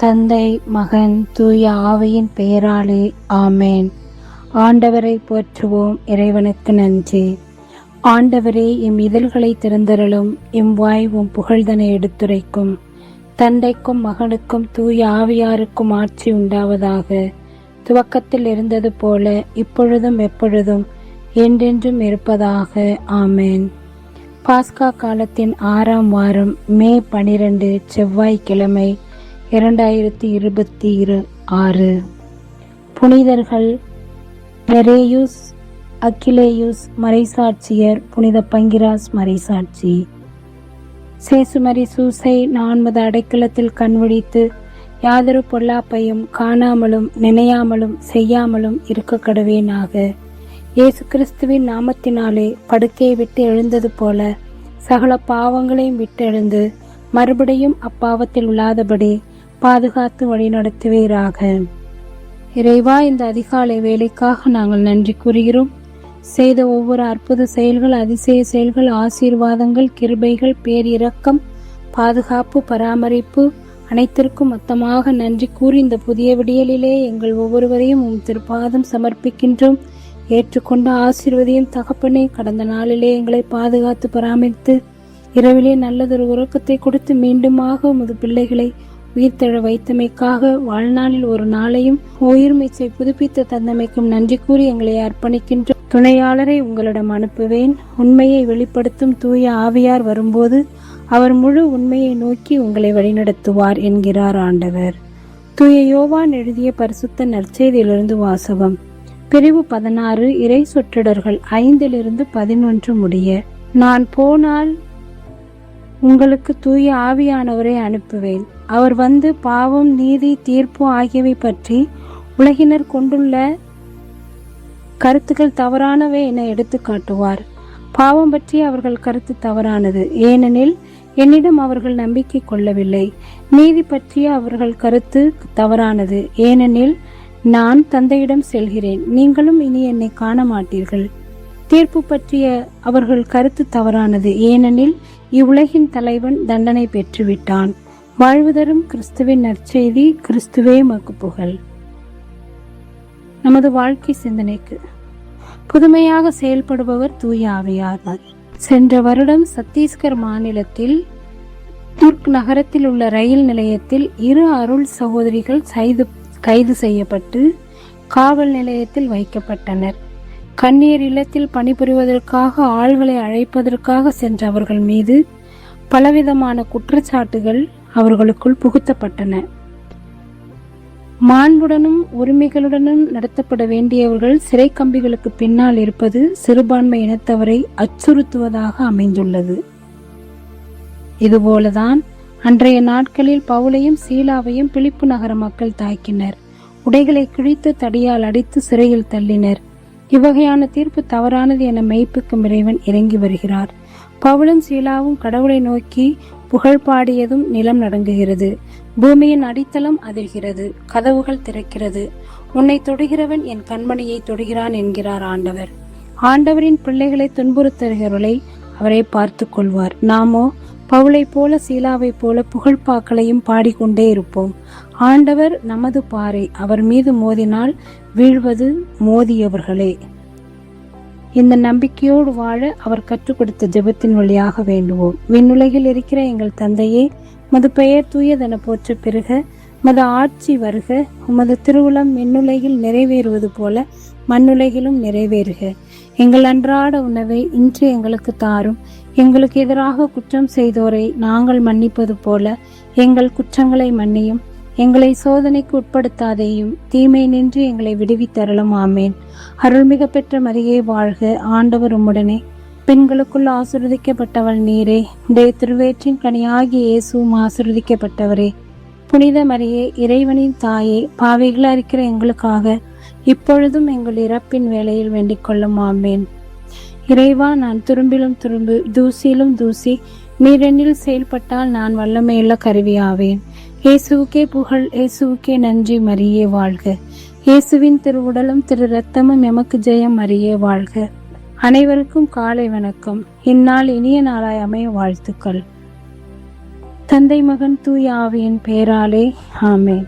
தந்தை, மகன், தூய ஆவியின் பெயராலே ஆமேன். ஆண்டவரை போற்றுவோம். இறைவனுக்கு நன்றி. ஆண்டவரே, எம் இதழ்களை திறந்தருளும். எம் வாய் உம் புகழ்தனை எடுத்துரைக்கும். தந்தைக்கும் மகனுக்கும் தூய ஆவியாருக்கும் ஆட்சி உண்டாவதாக. துவக்கத்தில் இருந்தது போல இப்பொழுதும் எப்பொழுதும் என்றென்றும் இருப்பதாக. ஆமேன். பாஸ்கா காலத்தின் 6ஆம் வாரம், மே 12, செவ்வாய்க்கிழமை, 2026. புனிதர்கள் நெரேயுஸ் அக்கிலேயுஸ் மறைசாட்சியர், புனித பங்கிராஸ் மறைசாட்சி. சேசுமரி சூசை 4 அடைக்கலத்தில் கண்விழித்து யாதொரு பொல்லாப்பையும் காணாமலும் நினையாமலும் செய்யாமலும் இருக்க கடவேனாக. இயேசு கிறிஸ்துவின் நாமத்தினாலே படுக்கையை விட்டு எழுந்தது போல சகல பாவங்களையும் விட்டு எழுந்து மறுபடியும் அப்பாவத்தில் உள்ளாதபடி பாதுகாத்து வழிநடத்துவீராக. இறைவா, இந்த அதிகாலை வேலைக்காக நாங்கள் நன்றி கூறுகிறோம். செய்த ஒவ்வொரு அற்புத செயல்கள், அதிசய செயல்கள், ஆசீர்வாதங்கள், கிருபைகள், பேரிரக்கம், பாதுகாப்பு, பராமரிப்பு அனைத்திற்கும் மொத்தமாக நன்றி கூறி இந்த புதிய விடியலிலே எங்கள் ஒவ்வொருவரையும் உம் திருப்பாதம் சமர்ப்பிக்கின்றோம். ஏற்றுக்கொண்ட ஆசீர்வதியும் தகப்பனே. கடந்த நாளிலே எங்களை பாதுகாத்து பராமரித்து இரவிலே நல்லதொரு உறக்கத்தை கொடுத்து மீண்டுமாக உமது பிள்ளைகளை உயிர்த்தெழ வைத்தமைக்காக வாழ்நாளில் ஒரு நாளையும் உயிர் மீச்சை புதுப்பித்த தந்தமைக்கும் நன்றி கூறி எங்களை அர்ப்பணிக்கின்ற துணையாளரை உங்களிடம் அனுப்புவேன். உண்மையை வெளிப்படுத்தும் தூய ஆவியார் வரும்போது அவர் முழு உண்மையை நோக்கி உங்களை வழிநடத்துவார் என்கிறார் ஆண்டவர். தூய யோவான் எழுதிய பரிசுத்த நற்செய்தியிலிருந்து வாசகம். பிரிவு 16, இறை சொற்றொடர்கள் 5-11 முடிய. நான் போனால் உங்களுக்கு தூய ஆவியானவரை அனுப்புவேன். அவர் வந்து பாவம், நீதி, தீர்ப்பு ஆகியவை பற்றி உலகினர் கொண்டுள்ள கருத்துக்கள் தவறானவை என எடுத்து காட்டுவார். பாவம் பற்றி அவர்கள் கருத்து தவறானது, ஏனெனில் என்னிடம் அவர்கள் நம்பிக்கை கொள்ளவில்லை. நீதி பற்றிய அவர்கள் கருத்து தவறானது, ஏனெனில் நான் தந்தையிடம் செல்கிறேன், நீங்களும் இனி என்னை காண மாட்டீர்கள். தீர்ப்பு பற்றிய அவர்கள் கருத்து தவறானது, ஏனெனில் இவ்வுலகின் தலைவன் தண்டனை பெற்றுவிட்டான். வாழ்வு தரும் கிறிஸ்துவின் நற்செய்தி. கிறிஸ்துவே உமக்கு புகழ். நமது வாழ்க்கை சிந்தனைக்கு புதுமையாக செயல்படுபவர் தூய ஆவியார். சென்ற வருடம் சத்தீஸ்கர் மாநிலத்தில் துர்க் நகரத்தில் உள்ள ரயில் நிலையத்தில் 2 அருள் சகோதரிகள் கைது செய்யப்பட்டு காவல் நிலையத்தில் வைக்கப்பட்டனர். கண்ணீர் இல்லத்தில் பணிபுரிவதற்காக ஆள்களை அழைப்பதற்காக சென்ற அவர்கள் மீது பலவிதமான குற்றச்சாட்டுகள் அவர்களுக்குள் புகுத்தப்பட்டன. மாண்புடனும் உரிமைகளுடனும் நடத்தப்பட வேண்டியவர்கள் சிறை கம்பிகளுக்கு பின்னால் இருப்பது சிறுபான்மை இனத்தவரை அச்சுறுத்துவதாக அமைந்துள்ளது. இதுபோலதான் அன்றைய நாட்களில் பவுலையும் சீலாவையும் பிலிப்பு நகர மக்கள் தாக்கினர். உடைகளை கிழித்து தடியால் அடித்து சிறையில் தள்ளினர். இவ்வகையான தீர்ப்பு தவறானது என மெய்ப்புக்கும் இறைவன் இறங்கி வருகிறார். பவுலும் சீலாவும் கடவுளை நோக்கி புகழ் பாடியதும் நிலம் நடுங்குகிறது, பூமியின் அடித்தளம் அதிர்கிறது, கதவுகள் திறக்கிறது. உன்னை தொடுகிறவன் என் கண்மணியை தொடுகிறான் என்கிறார் ஆண்டவர். ஆண்டவரின் பிள்ளைகளை துன்புறுத்துகிறவர்களை அவரை பார்த்து கொள்வார். நாமோ பவுலை போல சீலாவை போல புகழ்பாக்களையும் பாடிக்கொண்டே இருப்போம். ஆண்டவர் நமது பாறை, அவர் மீது மோதினால் வீழ்வது மோதியவர்களே. இந்த நம்பிக்கையோடு வாழ அவர் கற்றுக் கொடுத்த ஜெபத்தின் வழியாக வேண்டுவோம். விண்ணுலகில் இருக்கிற எங்கள் தந்தையே, உமது பெயர் தூயதென போற்ற பெருக, உமது ஆட்சி வருக, உமது திருவுளம் விண்ணுலகில் நிறைவேறுவது போல மண்ணுலகிலும் நிறைவேறுக. எங்கள் அன்றாட உணவை இன்று எங்களுக்கு தாரும். எங்களுக்கு எதிராக குற்றம் செய்தோரை நாங்கள் மன்னிப்பது போல எங்கள் குற்றங்களை மன்னியும். எங்களை சோதனைக்கு உட்படுத்தாதேயும், தீமை நின்று எங்களை விடுவித்தருளும். ஆமேன். அருள்மிக பெற்ற மரியே வாழ்க, ஆண்டவர் உம்முடனே. பெண்களுக்குள் ஆசீர்வதிக்கப்பட்டவள் நீரே. உடைய திருவேற்றின் கனியாகிய இயேசுவும் ஆசீர்வதிக்கப்பட்டவரே. புனித மரியே, இறைவனின் தாயே, பாவிகளாக இருக்கிற எங்களுக்காக இப்பொழுதும் எங்கள் இறப்பின் வேளையில் வேண்டிக் கொள்ளும். ஆமேன். இறைவா, நான் துரும்பிலும் துரும்பு, தூசியிலும் தூசி, நீரெண்ணில் செயல்பட்டால் நான் வல்லமையுள்ள கருவியாவேன். இயேசுவுக்கே புகழ், இயேசுவுக்கே நன்றி. மரியே வாழ்க. இயேசுவின் திருவுடலும் திரு இரத்தமும் எமக்கு ஜெயம். மரியே வாழ்க. அனைவருக்கும் காலை வணக்கம். இந்நாள் இனிய நாளாய் அமைய வாழ்த்துக்கள். தந்தை மகன் தூய ஆவியின் பெயராலே ஆமென்.